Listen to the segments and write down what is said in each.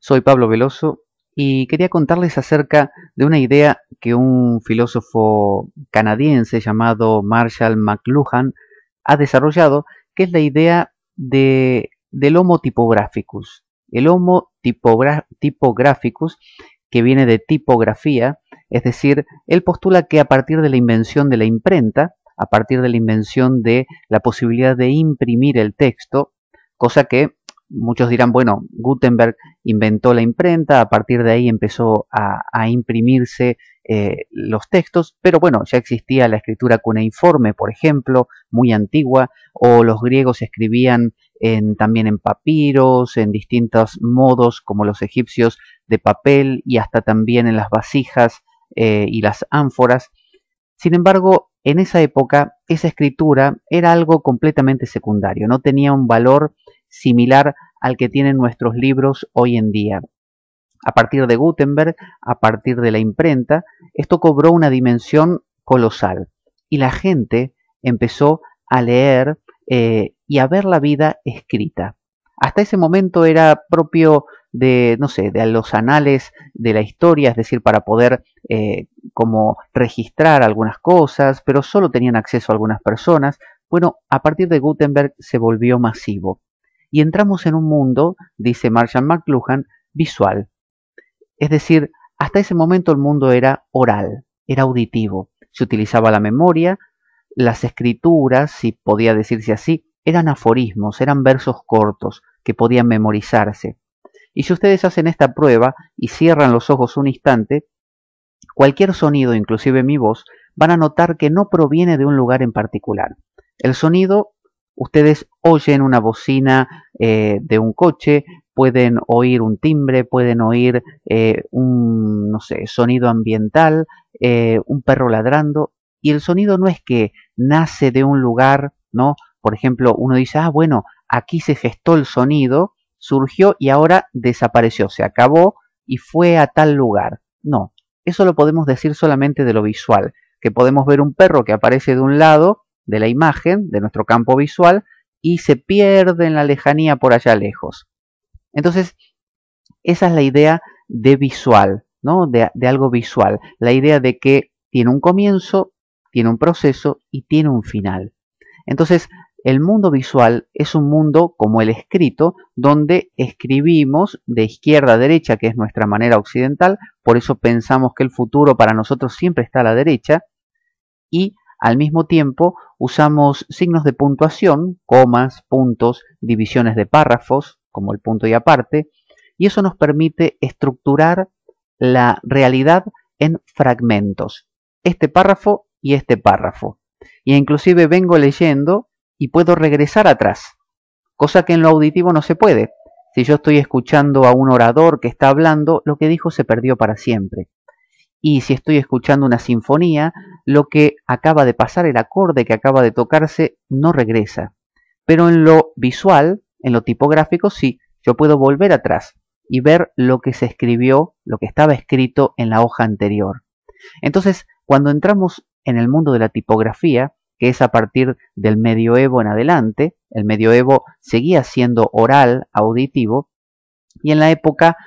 Soy Pablo Veloso y quería contarles acerca de una idea que un filósofo canadiense llamado Marshall McLuhan ha desarrollado, que es la idea del Homo typographicus. El Homo typographicus, que viene de tipografía, es decir, él postula que a partir de la invención de la imprenta, a partir de la invención de la posibilidad de imprimir el texto, cosa que muchos dirán, bueno, Gutenberg inventó la imprenta, a partir de ahí empezó a imprimirse los textos, pero bueno, ya existía la escritura cuneiforme, por ejemplo, muy antigua, o los griegos escribían también en papiros, en distintos modos, como los egipcios, de papel y hasta también en las vasijas y las ánforas. Sin embargo, en esa época, esa escritura era algo completamente secundario, no tenía un valor similar al que tienen nuestros libros hoy en día. A partir de Gutenberg, a partir de la imprenta, esto cobró una dimensión colosal y la gente empezó a leer y a ver la vida escrita. Hasta ese momento era propio de, no sé, de los anales de la historia, es decir, para poder como registrar algunas cosas, pero solo tenían acceso a algunas personas. Bueno, a partir de Gutenberg se volvió masivo. Y entramos en un mundo, dice Marshall McLuhan, visual. Es decir, hasta ese momento el mundo era oral, era auditivo. Se utilizaba la memoria, las escrituras, si podía decirse así, eran aforismos, eran versos cortos que podían memorizarse. Y si ustedes hacen esta prueba y cierran los ojos un instante, cualquier sonido, inclusive mi voz, van a notar que no proviene de un lugar en particular. El sonido, ustedes oyen una bocina de un coche, pueden oír un timbre, pueden oír un, no sé, sonido ambiental, un perro ladrando, y el sonido no es que nace de un lugar, ¿no? Por ejemplo, uno dice, ah, bueno, aquí se gestó el sonido, surgió y ahora desapareció, se acabó y fue a tal lugar. No, eso lo podemos decir solamente de lo visual, que podemos ver un perro que aparece de un lado de la imagen, de nuestro campo visual, y se pierde en la lejanía por allá lejos. Entonces, esa es la idea de visual, ¿no? De algo visual, la idea de que tiene un comienzo, tiene un proceso y tiene un final. Entonces, el mundo visual es un mundo como el escrito, donde escribimos de izquierda a derecha, que es nuestra manera occidental, por eso pensamos que el futuro para nosotros siempre está a la derecha, y al mismo tiempo usamos signos de puntuación, comas, puntos, divisiones de párrafos, como el punto y aparte, y eso nos permite estructurar la realidad en fragmentos, este párrafo y este párrafo. Y inclusive vengo leyendo y puedo regresar atrás, cosa que en lo auditivo no se puede. Si yo estoy escuchando a un orador que está hablando, lo que dijo se perdió para siempre. Y si estoy escuchando una sinfonía, lo que acaba de pasar, el acorde que acaba de tocarse, no regresa. Pero en lo visual, en lo tipográfico, sí, yo puedo volver atrás y ver lo que se escribió, lo que estaba escrito en la hoja anterior. Entonces, cuando entramos en el mundo de la tipografía, que es a partir del medioevo en adelante, el medioevo seguía siendo oral, auditivo, y en la época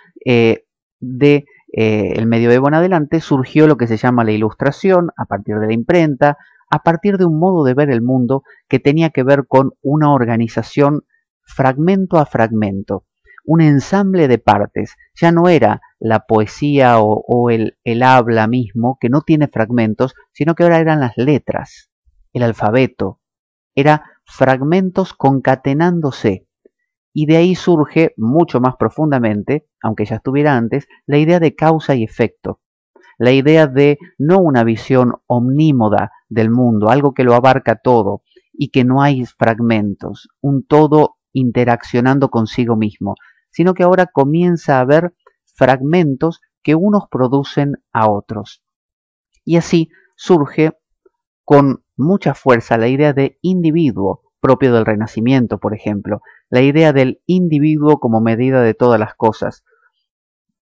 el medioevo en adelante surgió lo que se llama la ilustración, a partir de la imprenta, a partir de un modo de ver el mundo que tenía que ver con una organización fragmento a fragmento, un ensamble de partes. Ya no era la poesía o el habla mismo, que no tiene fragmentos, sino que ahora eran las letras, el alfabeto. Era fragmentos concatenándose. Y de ahí surge, mucho más profundamente, aunque ya estuviera antes, la idea de causa y efecto. La idea de no una visión omnímoda del mundo, algo que lo abarca todo y que no hay fragmentos, un todo interaccionando consigo mismo, sino que ahora comienza a haber fragmentos que unos producen a otros. Y así surge con mucha fuerza la idea de individuo, propio del Renacimiento, por ejemplo, la idea del individuo como medida de todas las cosas.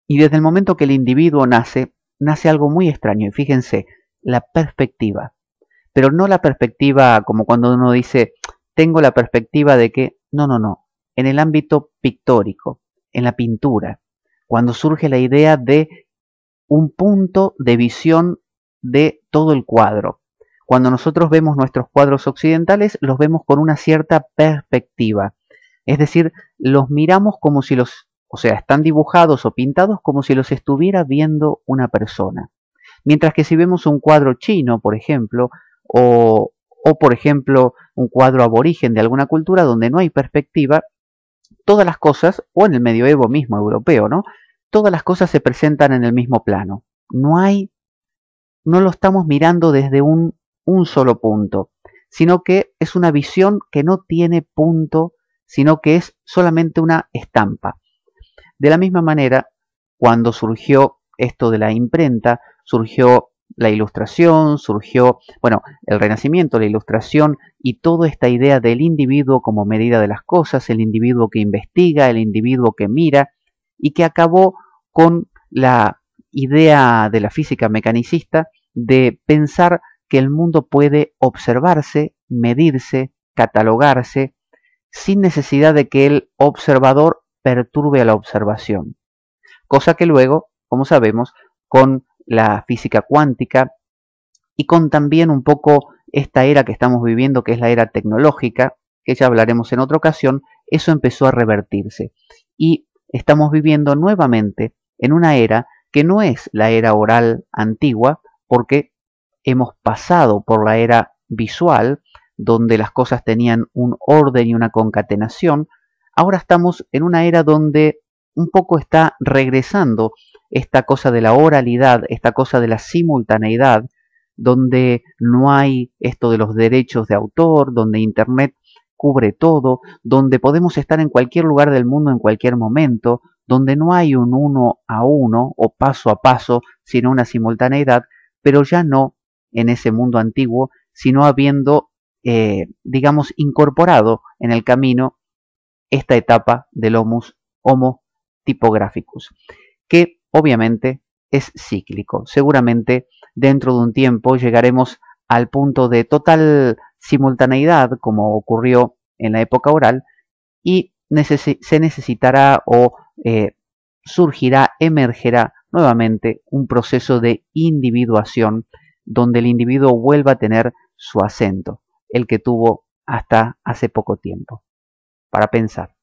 Y desde el momento que el individuo nace, nace algo muy extraño, y fíjense, la perspectiva. Pero no la perspectiva como cuando uno dice, tengo la perspectiva de que, no, en el ámbito pictórico, en la pintura. cuando surge la idea de un punto de visión de todo el cuadro. Cuando nosotros vemos nuestros cuadros occidentales, los vemos con una cierta perspectiva. Es decir, los miramos como si están dibujados o pintados como si los estuviera viendo una persona. Mientras que si vemos un cuadro chino, por ejemplo, o por ejemplo un cuadro aborigen de alguna cultura donde no hay perspectiva, todas las cosas, o en el medioevo mismo europeo, ¿no? Todas las cosas se presentan en el mismo plano. No lo estamos mirando desde un solo punto, sino que es una visión que no tiene punto, sino que es solamente una estampa. De la misma manera, cuando surgió esto de la imprenta, surgió la ilustración, el Renacimiento, la ilustración y toda esta idea del individuo como medida de las cosas, el individuo que investiga, el individuo que mira, y que acabó con la idea de la física mecanicista de pensar que el mundo puede observarse, medirse, catalogarse, sin necesidad de que el observador perturbe a la observación. Cosa que luego, como sabemos, con la física cuántica y con también un poco esta era que estamos viviendo, que es la era tecnológica, que ya hablaremos en otra ocasión, eso empezó a revertirse. Y estamos viviendo nuevamente en una era que no es la era oral antigua, porque hemos pasado por la era visual, donde las cosas tenían un orden y una concatenación. Ahora estamos en una era donde un poco está regresando esta cosa de la oralidad, esta cosa de la simultaneidad, donde no hay esto de los derechos de autor, donde Internet cubre todo, donde podemos estar en cualquier lugar del mundo en cualquier momento, donde no hay un uno a uno o paso a paso, sino una simultaneidad, pero ya no en ese mundo antiguo, sino habiendo, digamos, incorporado en el camino esta etapa del Homo typographicus, que obviamente es cíclico. Seguramente dentro de un tiempo llegaremos al punto de total simultaneidad, como ocurrió en la época oral, y se necesitará o surgirá, emergerá nuevamente un proceso de individuación donde el individuo vuelva a tener su acento, el que tuvo hasta hace poco tiempo. Para pensar.